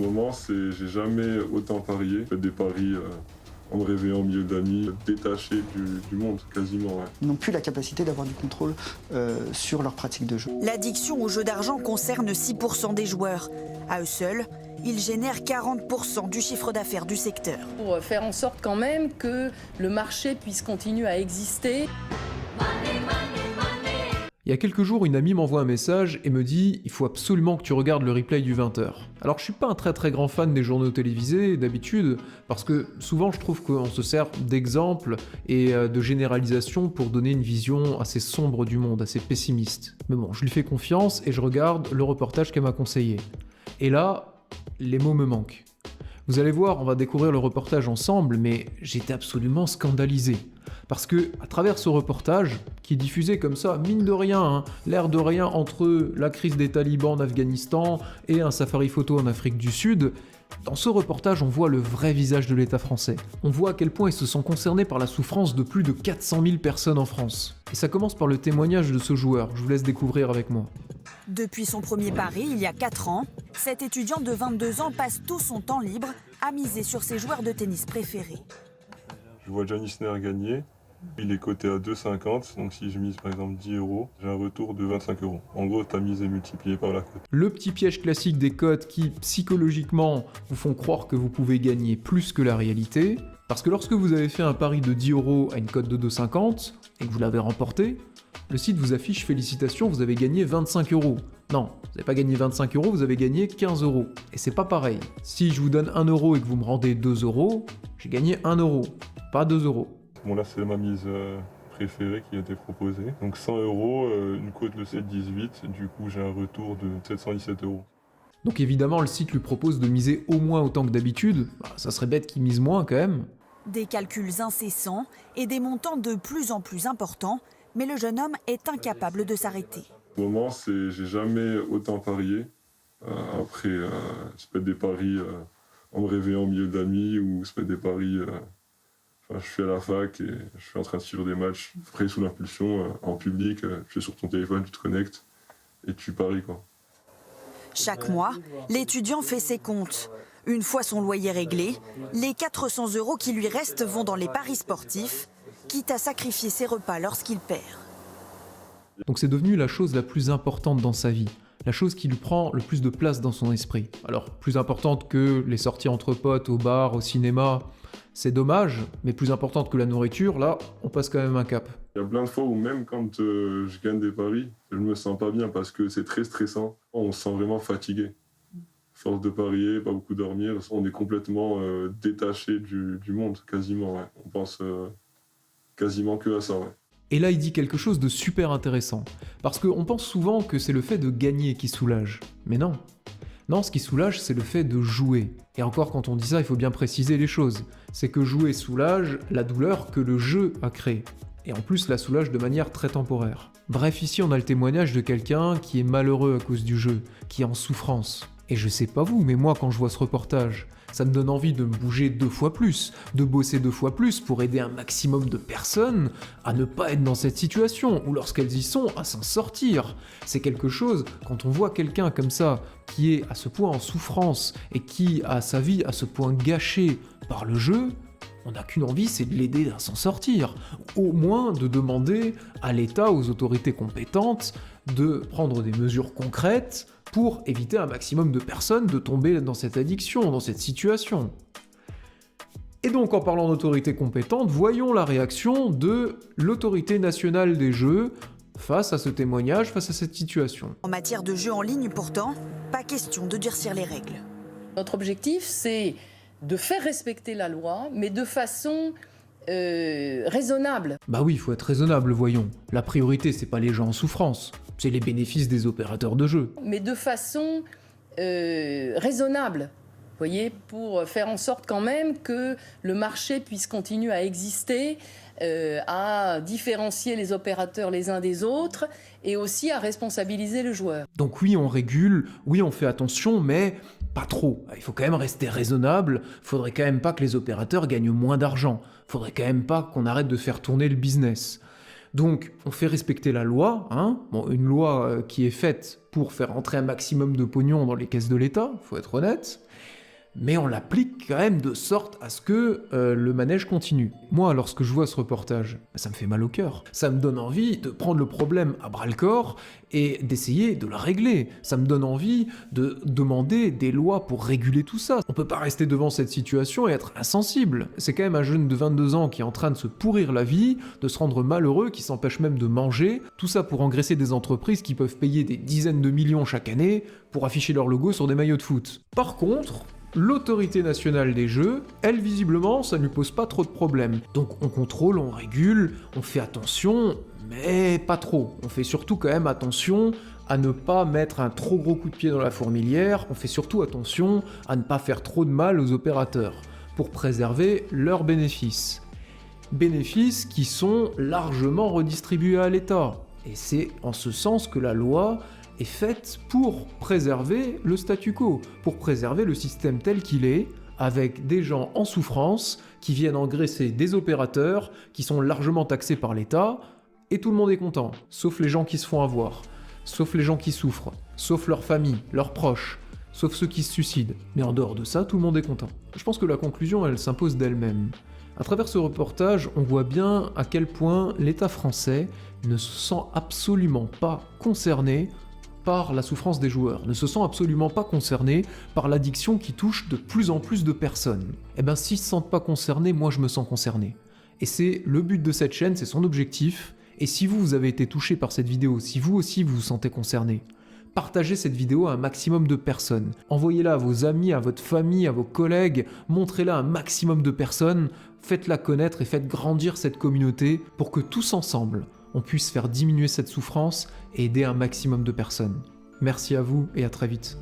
Au moment, j'ai jamais autant parié. J'ai fait des paris en me réveillant au milieu d'amis, détachés du monde, quasiment. Ouais. Ils n'ont plus la capacité d'avoir du contrôle sur leur pratique de jeu. L'addiction au jeu d'argent concerne 6% des joueurs. À eux seuls, ils génèrent 40% du chiffre d'affaires du secteur. Pour faire en sorte quand même que le marché puisse continuer à exister. Il y a quelques jours, une amie m'envoie un message et me dit « Il faut absolument que tu regardes le replay du 20h ». Alors je suis pas un très grand fan des journaux télévisés d'habitude, parce que souvent je trouve qu'on se sert d'exemples et de généralisations pour donner une vision assez sombre du monde, assez pessimiste. Mais bon, je lui fais confiance et je regarde le reportage qu'elle m'a conseillé. Et là, les mots me manquent. Vous allez voir, on va découvrir le reportage ensemble, mais j'étais absolument scandalisé. Parce que, à travers ce reportage, qui est diffusé comme ça, mine de rien, l'air de rien entre la crise des talibans en Afghanistan et un safari photo en Afrique du Sud, dans ce reportage, on voit le vrai visage de l'État français. On voit à quel point ils se sont concernés par la souffrance de plus de 400 000 personnes en France. Et ça commence par le témoignage de ce joueur, je vous laisse découvrir avec moi. Depuis son premier pari, il y a 4 ans, cet étudiant de 22 ans passe tout son temps libre à miser sur ses joueurs de tennis préférés. Je vois Giannis Sinner gagner. Il est coté à 2,50, donc si je mise par exemple 10 €, j'ai un retour de 25 €. En gros, ta mise est multipliée par la cote. Le petit piège classique des cotes qui, psychologiquement, vous font croire que vous pouvez gagner plus que la réalité, parce que lorsque vous avez fait un pari de 10 € à une cote de 2,50 et que vous l'avez remporté, le site vous affiche « Félicitations, vous avez gagné 25 €. Non, vous n'avez pas gagné 25 €, vous avez gagné 15 €. Et c'est pas pareil. Si je vous donne 1 € et que vous me rendez 2 €, j'ai gagné 1 €, pas 2 €. Bon là c'est ma mise préférée qui a été proposée. Donc 100 €, une cote de 7,18, du coup j'ai un retour de 717 €. Donc évidemment le site lui propose de miser au moins autant que d'habitude, ça serait bête qu'il mise moins quand même. Des calculs incessants et des montants de plus en plus importants, mais le jeune homme est incapable de s'arrêter. Au moment, j'ai jamais autant parié. Après, ça peut être des paris en me réveillant au milieu d'amis ou ça peut être des paris... je suis à la fac et je suis en train de suivre des matchs frais sous l'impulsion, en public, tu es sur ton téléphone, tu te connectes et tu paries quoi. Chaque mois, l'étudiant fait ses comptes. Une fois son loyer réglé, les 400 € qui lui restent vont dans les paris sportifs, quitte à sacrifier ses repas lorsqu'il perd. Donc c'est devenu la chose la plus importante dans sa vie, la chose qui lui prend le plus de place dans son esprit. Alors plus importante que les sorties entre potes, au bar, au cinéma, c'est dommage, mais plus importante que la nourriture, là, on passe quand même un cap. Il y a plein de fois où même quand je gagne des paris, je me sens pas bien parce que c'est très stressant. On se sent vraiment fatigué. Force de parier, pas beaucoup dormir, on est complètement détaché du monde, quasiment. Ouais. On pense quasiment que à ça. Ouais. Et là, il dit quelque chose de super intéressant. Parce qu'on pense souvent que c'est le fait de gagner qui soulage. Mais non. Non, ce qui soulage, c'est le fait de jouer. Et encore, quand on dit ça, il faut bien préciser les choses. C'est que jouer soulage la douleur que le jeu a créée. Et en plus, la soulage de manière très temporaire. Bref, ici, on a le témoignage de quelqu'un qui est malheureux à cause du jeu, qui est en souffrance. Et je sais pas vous, mais moi, quand je vois ce reportage, ça me donne envie de me bouger 2 fois plus, de bosser 2 fois plus pour aider un maximum de personnes à ne pas être dans cette situation, ou lorsqu'elles y sont, à s'en sortir. C'est quelque chose, quand on voit quelqu'un comme ça, qui est à ce point en souffrance, et qui a sa vie à ce point gâchée par le jeu, on n'a qu'une envie, c'est de l'aider à s'en sortir. Au moins de demander à l'État, aux autorités compétentes, de prendre des mesures concrètes pour éviter un maximum de personnes de tomber dans cette addiction, dans cette situation. Et donc en parlant d'autorité compétente, voyons la réaction de l'autorité nationale des jeux face à ce témoignage, face à cette situation. En matière de jeux en ligne pourtant, pas question de durcir les règles. Notre objectif, c'est de faire respecter la loi, mais de façon raisonnable. Bah oui, il faut être raisonnable, voyons. La priorité, c'est pas les gens en souffrance, c'est les bénéfices des opérateurs de jeu. Mais de façon raisonnable, vous voyez, pour faire en sorte quand même que le marché puisse continuer à exister, à différencier les opérateurs les uns des autres et aussi à responsabiliser le joueur. Donc oui, on régule, oui, on fait attention, mais pas trop. Il faut quand même rester raisonnable, faudrait quand même pas que les opérateurs gagnent moins d'argent, faudrait quand même pas qu'on arrête de faire tourner le business. Donc, on fait respecter la loi, une loi qui est faite pour faire entrer un maximum de pognon dans les caisses de l'État, faut être honnête, mais on l'applique quand même de sorte à ce que le manège continue. Moi, lorsque je vois ce reportage, ça me fait mal au cœur. Ça me donne envie de prendre le problème à bras-le-corps et d'essayer de le régler. Ça me donne envie de demander des lois pour réguler tout ça. On peut pas rester devant cette situation et être insensible. C'est quand même un jeune de 22 ans qui est en train de se pourrir la vie, de se rendre malheureux, qui s'empêche même de manger, tout ça pour engraisser des entreprises qui peuvent payer des dizaines de millions chaque année pour afficher leur logo sur des maillots de foot. Par contre, l'autorité nationale des jeux, elle visiblement, ça ne lui pose pas trop de problèmes. Donc on contrôle, on régule, on fait attention, mais pas trop. On fait surtout quand même attention à ne pas mettre un trop gros coup de pied dans la fourmilière, on fait surtout attention à ne pas faire trop de mal aux opérateurs, pour préserver leurs bénéfices. Bénéfices qui sont largement redistribués à l'État. Et c'est en ce sens que la loi est faite pour préserver le statu quo, pour préserver le système tel qu'il est, avec des gens en souffrance qui viennent engraisser des opérateurs qui sont largement taxés par l'État, et tout le monde est content, sauf les gens qui se font avoir, sauf les gens qui souffrent, sauf leurs familles, leurs proches, sauf ceux qui se suicident. Mais en dehors de ça, tout le monde est content. Je pense que la conclusion, elle s'impose d'elle-même. À travers ce reportage, on voit bien à quel point l'État français ne se sent absolument pas concerné par la souffrance des joueurs, ne se sent absolument pas concerné par l'addiction qui touche de plus en plus de personnes. Eh ben s'ils se sentent pas concernés, moi je me sens concerné. Et c'est le but de cette chaîne, c'est son objectif, et si vous avez été touché par cette vidéo, si vous aussi vous vous sentez concerné, partagez cette vidéo à un maximum de personnes. Envoyez-la à vos amis, à votre famille, à vos collègues, montrez-la à un maximum de personnes, faites-la connaître et faites grandir cette communauté pour que tous ensemble, on puisse faire diminuer cette souffrance et aider un maximum de personnes. Merci à vous et à très vite.